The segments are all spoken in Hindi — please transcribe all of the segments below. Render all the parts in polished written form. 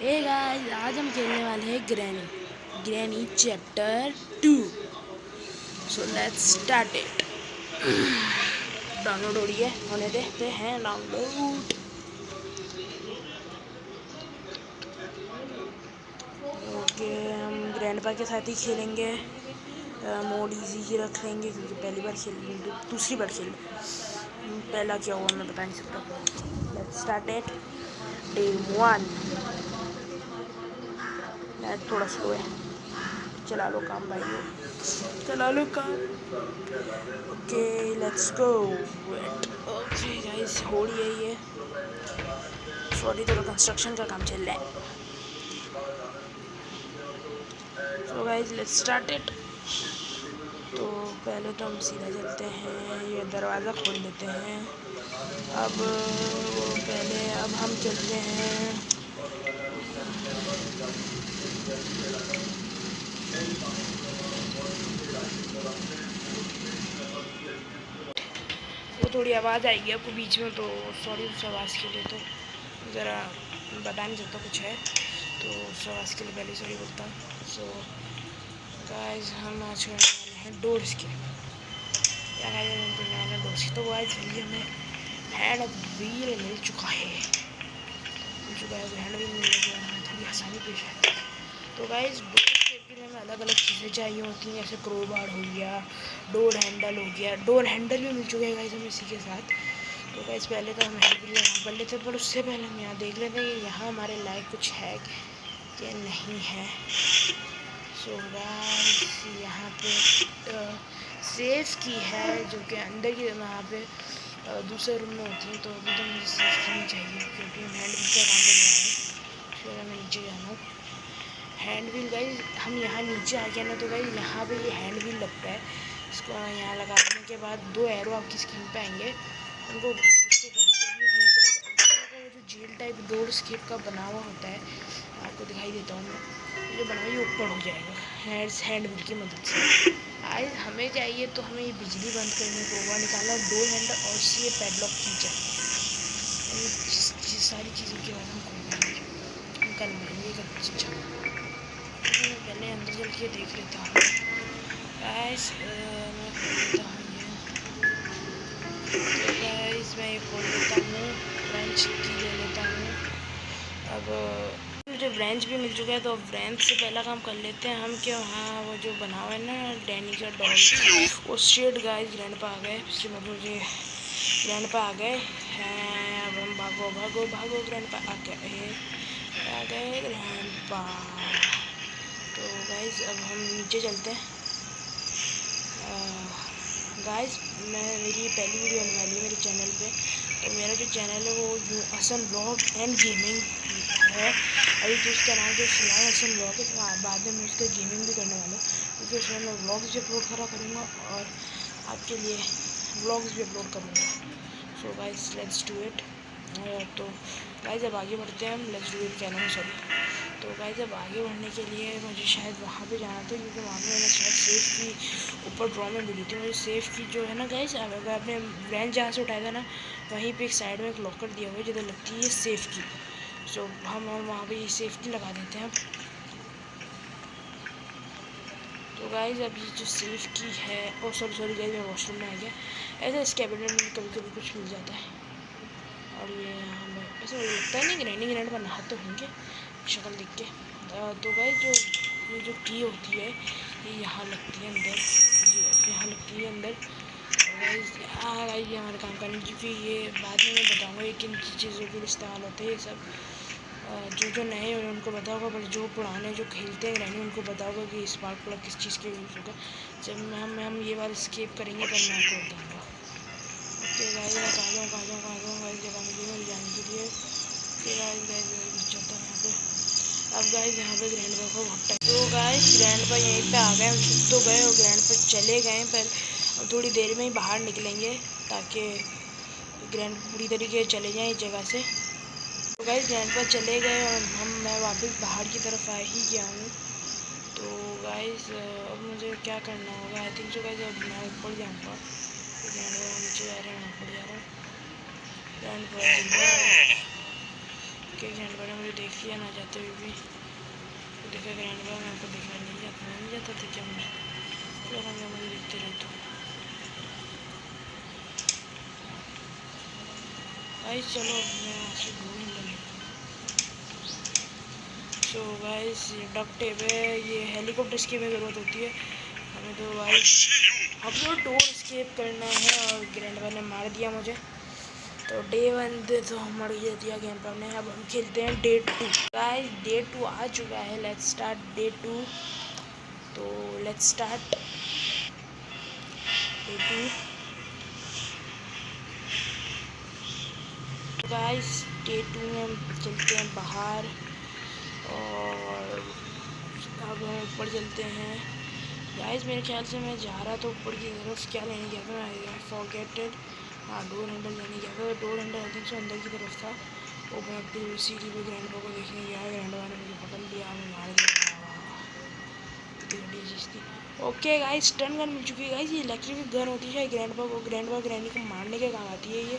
गाइस, आज हम खेलने वाले हैं granny chapter 2। So let's start it. Download हो रही है, होने देते हैं डाउनलोड। ओके, हम ग्रैंडपा के साथ ही खेलेंगे। मोड इजी ही रख लेंगे क्योंकि पहली बार खेल दूसरी बार खेल पहला क्या हुआ मैं बता नहीं सकता। Let's start it. Day 1। Net थोड़ा स्लो है, चला लो काम भाई, चला लो काम। Okay let's go. Okay guys, हो रही है ये। सॉरी, थोड़ा कंस्ट्रक्शन का काम चल रहा है। So guys let's start it. तो पहले तो हम सीधा चलते हैं, ये दरवाज़ा खोल लेते हैं। अब हम चलते हैं। वो थोड़ी आवाज़ आएगी आपको बीच में, तो सॉरी उस आवाज़ के लिए। तो ज़रा बता नहीं सकता कुछ है, तो उस आवाज़ के लिए पहले सॉरी बोलता हूँ। सो गाइस, हम आज करने वाले हैं डोर्स के। क्या गाइस, हम करने वाले हैं डोर्स के। तो गाइस हमें हैंड व्हील मिल चुका है। हैंड व्हील मिलने के बाद हमें थोड़ी आसानी पेश है। तो गाइस डोर शेप के लिए हमें अलग अलग चीज़ें चाहिए होती हैं, जैसे क्रोबार हो गया, डोर हैंडल हो गया। डोर हैंडल भी मिल चुके हैं गाइस हमें इसी के साथ। तो गाइस पहले तो हम हैंड व्हील यहाँ कर लेते, पर उससे पहले हम यहाँ देख लेते हैं कि यहाँ हमारे लायक कुछ है कि नहीं है। सो गाइस यहाँ पे सेफ की है, जो कि अंदर की वहाँ पे दूसरे रूम में होती है। तो अभी तो मुझे सेफ की नहीं चाहिए क्योंकि हम हैंड व्हील का काम करने आए हैं। फिर हमें नीचे जाना हो। हैंड व्हील गाइस, हम यहाँ नीचे आ गए ना, तो गाइस यहाँ पे ये हैंड व्हील लगता है। इसको यहाँ लगाने के बाद 2 एरो आपकी स्क्रीन पे आएंगे, उनको उसको कर जाएगा। वो जो जेल टाइप डोर स्केप का बना हुआ होता है, आपको दिखाई देता हूँ मैं, जो बना हुआ ये ऊपर हो जाएगा हैंड व्हील की मदद से। आज हमें चाहिए तो हमें ये बिजली बंद करने को होगा, निकालना डोर हैंडल और ये पैडलॉक की चाहिए। सारी चीज़ों के बाद हम कर लेंगे। मैं पहले अंदर चल के देख लेता हूँ। गाइस मैं खोल लेता हूँ ये। तो गाइस मैं ये खोल लेता हूँ, ब्रांच की ले लेता हूँ। अब मुझे ब्रांच भी मिल चुका है, तो अब ब्रांच से पहला काम कर लेते हैं हम, क्या वहाँ वो जो बना हुआ है ना डैनी का डॉल, वो शेड। गाइस ग्रैंडपा आ गए, मुझे ग्रैंडपा आ गए हैं। अब हम भागो भागो भागो, ग्रैंडपा आ गए ग्रैंडपा। तो गाइस अब हम नीचे चलते हैं। गाइस मेरी पहली वीडियो आने वाली है मेरे चैनल पे। तो मेरा जो चैनल है वो हसन ब्लॉग एंड गेमिंग है। अभी तो उसका नाम जो फिलहाल हसन ब्लॉग है, बाद में मैं उसका गेमिंग भी करने वाला हूँ, क्योंकि उसमें मैं व्लॉग्स भी अपलोड करा करूँगा और आपके लिए व्लॉग्स भी अपलोड करूँगा। So guys let's do it. तो गाइस अब आगे बढ़ते हैं हम। लेट्स डू इट कहना है, सॉरी। तो गाइस अब आगे बढ़ने के लिए मुझे शायद वहाँ पे जाना था, क्योंकि वहाँ पे मैंने शायद सेफ की ऊपर ड्रॉ में मिली थी मुझे। सेफ की जो है ना गाइस, अगर आपने ब्रांच जहाँ से उठाया था ना, वहीं पे एक साइड में एक लॉकर दिया हुआ है जिधर लगती है सेफ की। सो हम वहाँ पे ये सेफ की लगा देते हैं। तो गाइस अब ये जो सेफ की है, ओ सॉरी गाइस, मैं वॉशरूम में आ गया। ऐसे इस कैबिनेट में कभी कभी कुछ मिल जाता है। और ये हमें ऐसा लगता है नहीं ग्रैंड पर नहाते होंगे शक्ल देख के। तो गाइस ये जो की होती है ये यहाँ लगती है अंदर, यहाँ लगती है अंदर। गाइस ये हमारे काम करने, क्योंकि ये बाद में मैं बताऊँगा ये किन चीज़ों के लिए इस्तेमाल होते हैं ये सब। जो नए हैं उनको पता होगा, पर जो पुराने जो खेलते हैं ग्रैनी उनको पता होगा कि स्पार्क प्लग किस चीज़ के यूज़ होगा। जब हम ये बार स्केप करेंगे तब मैं आपको बताऊँगा। ओके गाइस मैं कहाँ जाऊँ गाइस, जगह मिली मेरी जाने के लिए। गाइस चलता हूँ यहाँ पे। अब गाइस यहाँ पे ग्रैंडपा को बहुत टाइम। तो गाइस ग्रैंडपा यहीं पे आ गए, हम छुप तो गए और ग्रैंडपा चले गए, पर थोड़ी देर में ही बाहर निकलेंगे ताकि ग्रैंडपा पूरी तरीके से चले जाएँ इस जगह से। तो गाइस ग्रैंडपा चले गए और मैं वापस बाहर की तरफ आ ही गया हूँ। तो गाइस अब मुझे क्या करना होगा, आई थिंक सो गाइस अब मैं ऊपर जाऊँगा। ग्रैंडपा नीचे जा रहे हैं, मैं ऊपर जा रहा हूँ। ग्रैंडपा ओके ग्रैंड पा ने मुझे देख लिया ना जाते हुए भी, तो देखा ग्रैंड पा मैं आपको देखना नहीं जाता था क्या मैं, चलो मैं मुझे देखते रहता हूँ गाइस। चलो मैं आपसे ढूंढ लूँ। सो गाइस ये डक टेप है, ये हेलीकॉप्टर की हमें ज़रूरत होती है हमें, तो गाइस अब तो डोर स्केप करना है और ग्रैंड पा ने मार दिया मुझे, तो डे 1 दे तो मर दिया गेम पर ने। अब हम खेलते हैं डे 2 गाइस। डे 2 आ चुका है, लेट्स स्टार्ट डे 2। तो लेट्स स्टार्ट डे 2। तो गाइस डे 2 में हम चलते हैं बाहर और अब हम ऊपर चलते हैं गाइस। मेरे ख्याल से मैं जा रहा था ऊपर की तरफ, क्या लेने गया था मैं फॉरगेटेड। हाँ डोर हैंडल लेने गया था, door handle I think so अंदर की तरफ था। वो मैं अपनी सीढ़ी पे ग्रैंड पा को देखने गया, ग्रैंड पा ने मुझे पकड़ लिया, मैं मार दिया। इतनी चीज़ थी। ओके गाइस स्टन गन मिल चुकी है गाइस, ये इलेक्ट्रिक गन होती है ग्रैंड पा को, ग्रैंड पा ग्रैंडी को मारने के काम आती है ये।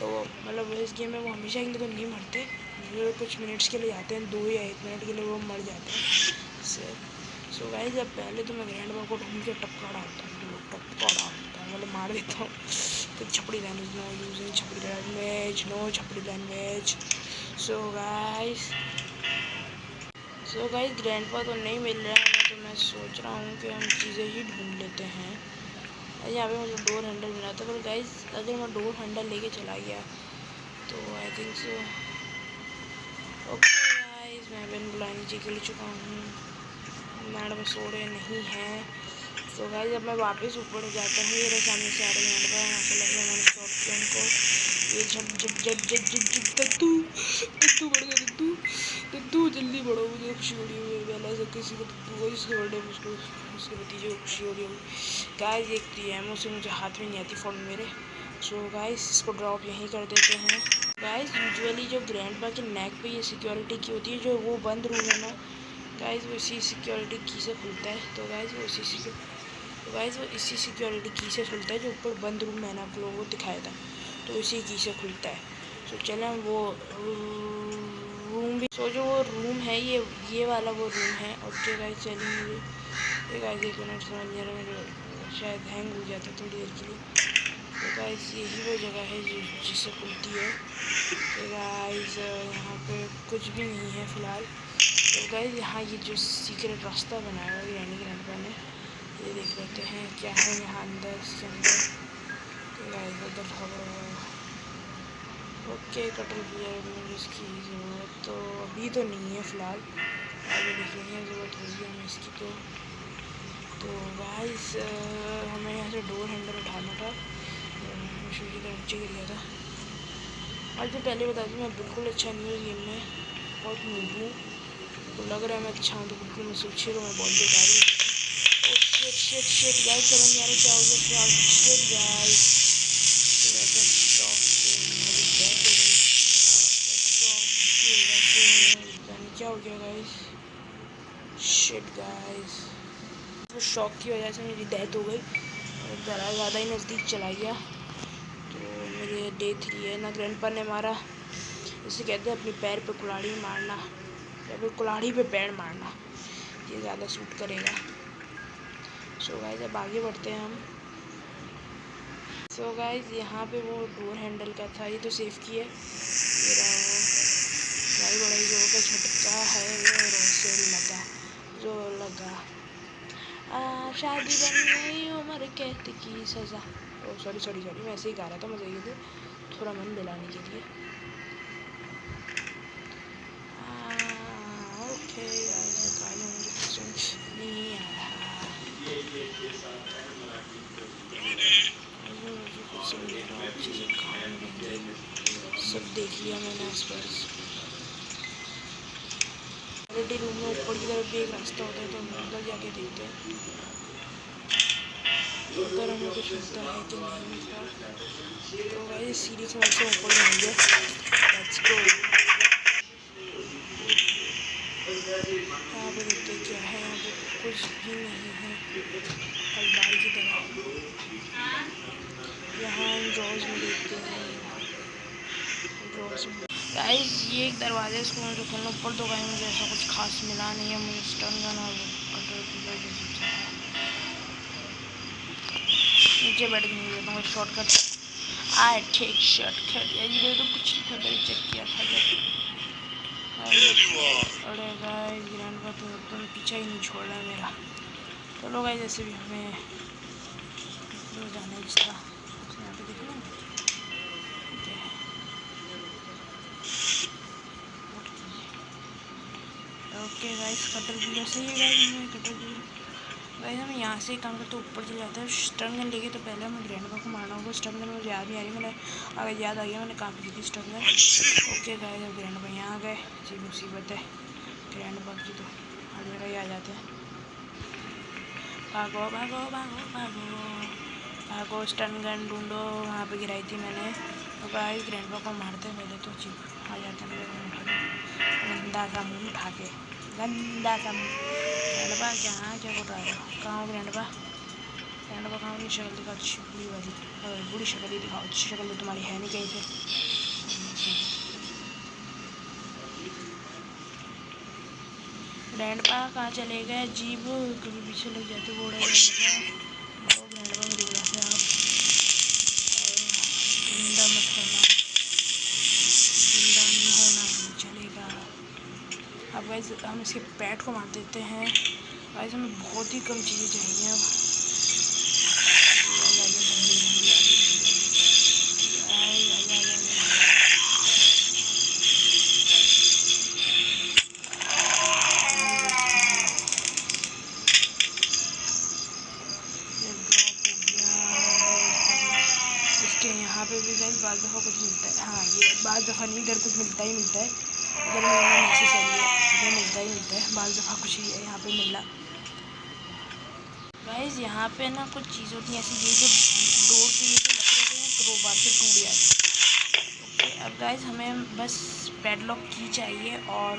तो मतलब इस गेम में वो हमेशा के लिए तो नहीं मरते, वो कुछ मिनट्स के लिए जाते हैं, 2 या 1 मिनट के लिए वो मर जाते हैं। सो गाइस अब पहले तो मैं ग्रैंड पा को ढूंढ के टपका डालता हूँ, मतलब मार देता हूँ। तो छपड़ी लैंग्वेज नो यूजिंग छपड़ी लैंग्वेज, नो छपड़ी language. So guys grandpa तो नहीं मिल रहा है, तो मैं सोच रहा हूँ कि हम चीज़ें ही ढूंढ लेते हैं। यहाँ पे मुझे डोर हैंडल मिला था, पर गाइस अगर मैं डोर हैंडल लेके चला गया तो I think so okay guys मैं बिन बुलाए नीचे गिर चुका हूँ, मैडम सो रहे नहीं हैं। तो गाइस अब मैं वापस ऊपर जाता हूँ, मेरे सामने से आ रही हैंड पर यहाँ से लग रहा है मैंने शॉर्ट किया उनको। ये झप झप झप झप झप झप दद्दू दद्दू बढ़ गया, दद्दू दद्दू जल्दी बढ़ो, मुझे खुशी हो रही है पहले से किसी को दद्दू को जिसके बर्थडे में उसको उसके भतीजे को खुशी हो रही होगी। गाइस एक तो एमओ से मुझे हाथ में नहीं आती फ़ोन मेरे। सो गाइस इसको ड्रॉप यहीं कर देते हैं। गाइस यूजुअली जो ग्रैंड पा के नेक पे ये सिक्योरिटी की होती है, जो वो बंद रूम है ना गाइस, वो इसी सिक्योरिटी की से खुलता है। तो गाइस वो इसी सिक्योरिटी की से खुलता है, जो ऊपर बंद रूम मैंने आप लोगों को दिखाया था, तो इसी की से खुलता है। तो चलें हम वो रूम भी, सो जो वो रूम है ये वाला वो रूम है। ओके गाइस चलिए, मुझे गाइस 1 मिनट समझ नहीं आ रहा, मेरे शायद हैंग हो जाता थोड़ी देर के लिए। तो गाइस यही वो जगह है जिससे खुलती है। तो गाइस यहाँ पे कुछ भी नहीं है फ़िलहाल। तो गाइस यहाँ ये जो सीक्रेट रास्ता बनाया हुआ है ग्रैंड पा ने, ये देख लेते हैं क्या है यहाँ अंदर, इसके अंदर। तो गाइस उधर खबर ओके कटल प्लेयर में इसकी ज़रूरत तो अभी तो नहीं है फ़िलहाल, आगे देखेंगे ज़रूरत होगी हमें इसकी। तो गाइस हमें यहाँ से डोर हैंडल उठाना था, शूजी का नीचे गिर गया था। आज तो पहले बता दूँ मैं बिल्कुल अच्छा नहीं हूँ गेम में, बहुत नूब हूँ। तो लग रहा है मैं अच्छा हूँ तो बिल्कुल मैं सोचिए तो मैं बहुत बेकार हूँ। शिट गाइस समझ नहीं आ रहा क्या हो गया, शिट गाइस क्या हो गया गाइस, शिट गाइस तो शॉक की वजह से मेरी डेथ हो गई, ज़्यादा ही नज़दीक चला गया। तो मेरे डे 3 है ना, ग्रैंड पा ने मारा, इसे कहते हैं अपनी पैर पे कुल्हाड़ी मारना या फिर कुल्हाड़ी पे पैर मारना, ये ज़्यादा सूट करेगा। सो गाइस अब आगे बढ़ते हैं हम। सो गाइस यहाँ पे वो डोर हैंडल का था, ये तो सेफ की है, ये रहा वो भाई बड़ा ही जोर का झटका है जो लगा शादी बन गई उम्र कैद की सज़ा। ओ सॉरी मैं ऐसे ही गा रहा था मज़े के लिए, थोड़ा मन दिलाने के लिए। ओके गाइस मुझे पसंद नहीं आ रहा, मुझे पसंद नहीं आ रहा, चीज़ें खाने सब देख लिया मैंने आसपास। रेडी रूम में ऊपर की तरफ भी एक रास्ता होता है, तो हम अंदर जाके देखते हैं उधर हमें कुछ मिलता है कि नहीं मिलता। तो भाई सीढ़ी से वैसे ऊपर जाएंगे, लेट्स गो। यहाँ पे देखते क्या है, यहाँ पे कुछ भी नहीं है अलमारी की तरह। यहाँ हम ड्रॉज में देखते हैं, ड्रॉज में गाइस ये एक दरवाजे इसको मुझे खोलना ऊपर तो गाइस मुझे ऐसा कुछ खास मिला नहीं है। मुझे स्टन गन और कटर नीचे बैठ के नहीं देता हूँ शॉर्टकट। आई टेक शॉर्टकट यार ये तो कुछ नहीं था मैंने चेक किया था जब। अरे गाइस ग्रैंड का तो पीछा ही नहीं छोड़ रहा है मेरा। चलो गाइस जैसे भी हमें जाना ही था यहाँ पे देखो ओके गाइस कटर भी सही है गाइस। मैं कटर भी गाइस हमें यहाँ से काम करते ऊपर चले जाते हैं। स्टन गन लेके तो पहले हमें ग्रैंड को मारना होगा। स्टन गन मुझे याद नहीं आ रही मैंने अगर याद आ गया मैंने कहाँ की थी स्टन गन। ओके गाइस अब ग्रैंड पर यहाँ आ गए जी मुसीबत है ग्रैंड पर की तो हर जगह ही आ जाते हैं। भागो भागो भागो भागो भागो स्टन गन ढूंढो वहाँ पे गिराई थी मैंने। तो गाइस ग्रैंड को मारते पहले तो जी आ जाते हैं मेरे गंदा सा मुँह उठा के गंदा सा ग्रैंडपा क्या बोल रहा है कहाँ हो ग्रैंडपा कहाँ नहीं शक्ल दिखाओ अच्छी बुरी वाली बुरी शक्ल ही दिखाओ अच्छी शक्ल तो तुम्हारी है नहीं कहीं से। ग्रैंडपा कहाँ चले गए जीव कभी पीछे लग जाते बोल रहे ग्रैंडपा मेरी वजह से आप जिंदा मत करना जिंदा नहीं होना नहीं चलेगा। अब गाइस हम इसके पैट को मार देते हैं। गाइस हमें बहुत ही कम चीज़ें चाहिए अब। इसके यहाँ पे भी गाइस बाज़ दफ़ा कुछ मिलता है। हाँ ये बाज़ दफ़ा नहीं इधर कुछ मिलता ही मिलता है। इधर मिलना नेसेसरी है इधर मिलता ही मिलता है बाज़ दफ़ा कुछ ही है यहाँ पे मिलना। गाइस यहाँ पे ना कुछ चीज़ों की ऐसी ये जो डोर के ये जो लकड़े हैं क्रोबार से टूट जाते हैं। ओके अब गाइस हमें बस पैडलॉक की चाहिए और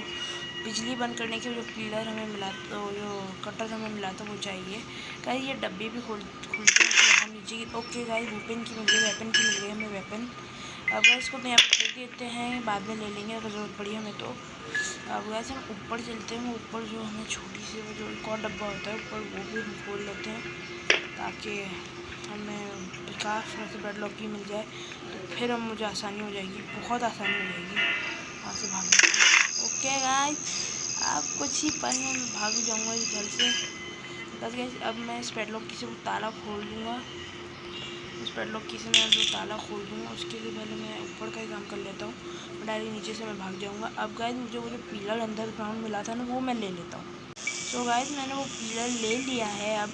बिजली बंद करने के जो पिलर हमें मिला तो जो कटर हमें मिला था वो चाहिए। गाइस ये डब्बे भी खुलते हैं यहाँ नीचे की। ओके गाइस वेपन की मिल गई वेपन की मिल गई हमें वेपन। अब इसको तो यहाँ पर दे देते हैं बाद में ले लेंगे अगर ज़रूरत पड़ी हमें तो। अब वैसे हम ऊपर चलते हैं ऊपर जो हमें छोटी सी वो जो एक और डब्बा होता है ऊपर वो भी हम खोल लेते हैं ताकि हमें विकास वैसे पैडलॉक की मिल जाए तो फिर हम मुझे आसानी हो जाएगी बहुत आसानी हो जाएगी वहाँ से भागने। ओके गाइस अब कुछ ही पल में मैं भाग जाऊँगा इस घर से। बस गाइस अब मैं इस पैडलॉक की से वो ताला खोल दूँगा। इस पैडलॉक की से मैं जो ताला खोल दूँगा उसके लिए पहले मैं ऊपर का ही काम कर लेता हूँ। डायरेक्ट नीचे से मैं भाग जाऊँगा। अब गाइस मुझे वो जो पिलर अंदर ग्राउंड मिला था ना वो मैं ले लेता हूँ। तो गाइस मैंने वो पिलर ले लिया है अब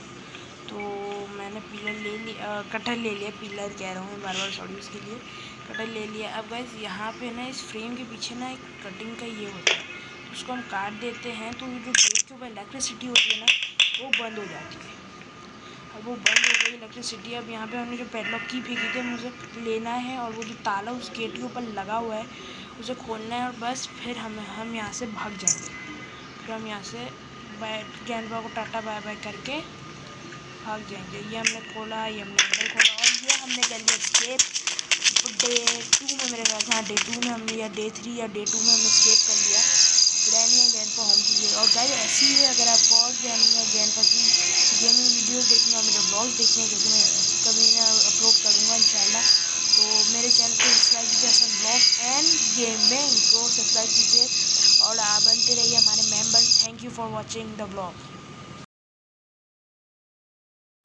तो मैंने पिलर ले लिया कटर ले लिया पिलर कह रहा हूँ मैं बार बार सॉरी उसके लिए कटर ले लिया। अब गाइस यहाँ पे ना इस फ्रेम के पीछे ना एक कटिंग का ये होता है तो उसको हम काट देते हैं तो जो गेट के ऊपर इलेक्ट्रिसिटी होती है ना वो बंद हो जाती है। अब वो बंद हो गई इलेक्ट्रिसिटी। अब यहाँ पे हमने जो पैडलॉक की फेंकी थी मुझे लेना है और वो जो ताला उस गेट के ऊपर लगा हुआ है उसे खोलना है और बस फिर हम यहाँ से भाग जाएंगे। फिर हम यहाँ से ग्रैंडपा को टाटा बाय बाय करके भाग जाएंगे। ये हमने खोला ये हमने अंदर खोला और ये हमने कर लिया स्केप डे 2 में मेरे ख्याल से। हाँ डे 2 में हमने या डे 3 या डे 2 में हमने स्केप कर लिया ग्रैंडपा होम के लिए। और गाइस ऐसी है अगर आप और ग्रैंडपा की गेमिंग वीडियोस देखना मेरे ब्लॉग्स देखने जो कि मैं कभी ना अपलोड करूँगा इंशाल्लाह तो मेरे चैनल को सब्सक्राइब कीजिए असद ब्लॉग एंड गेमिंग को सब्सक्राइब कीजिए और आप बनते रहिए हमारे member. Thank you for watching the blog.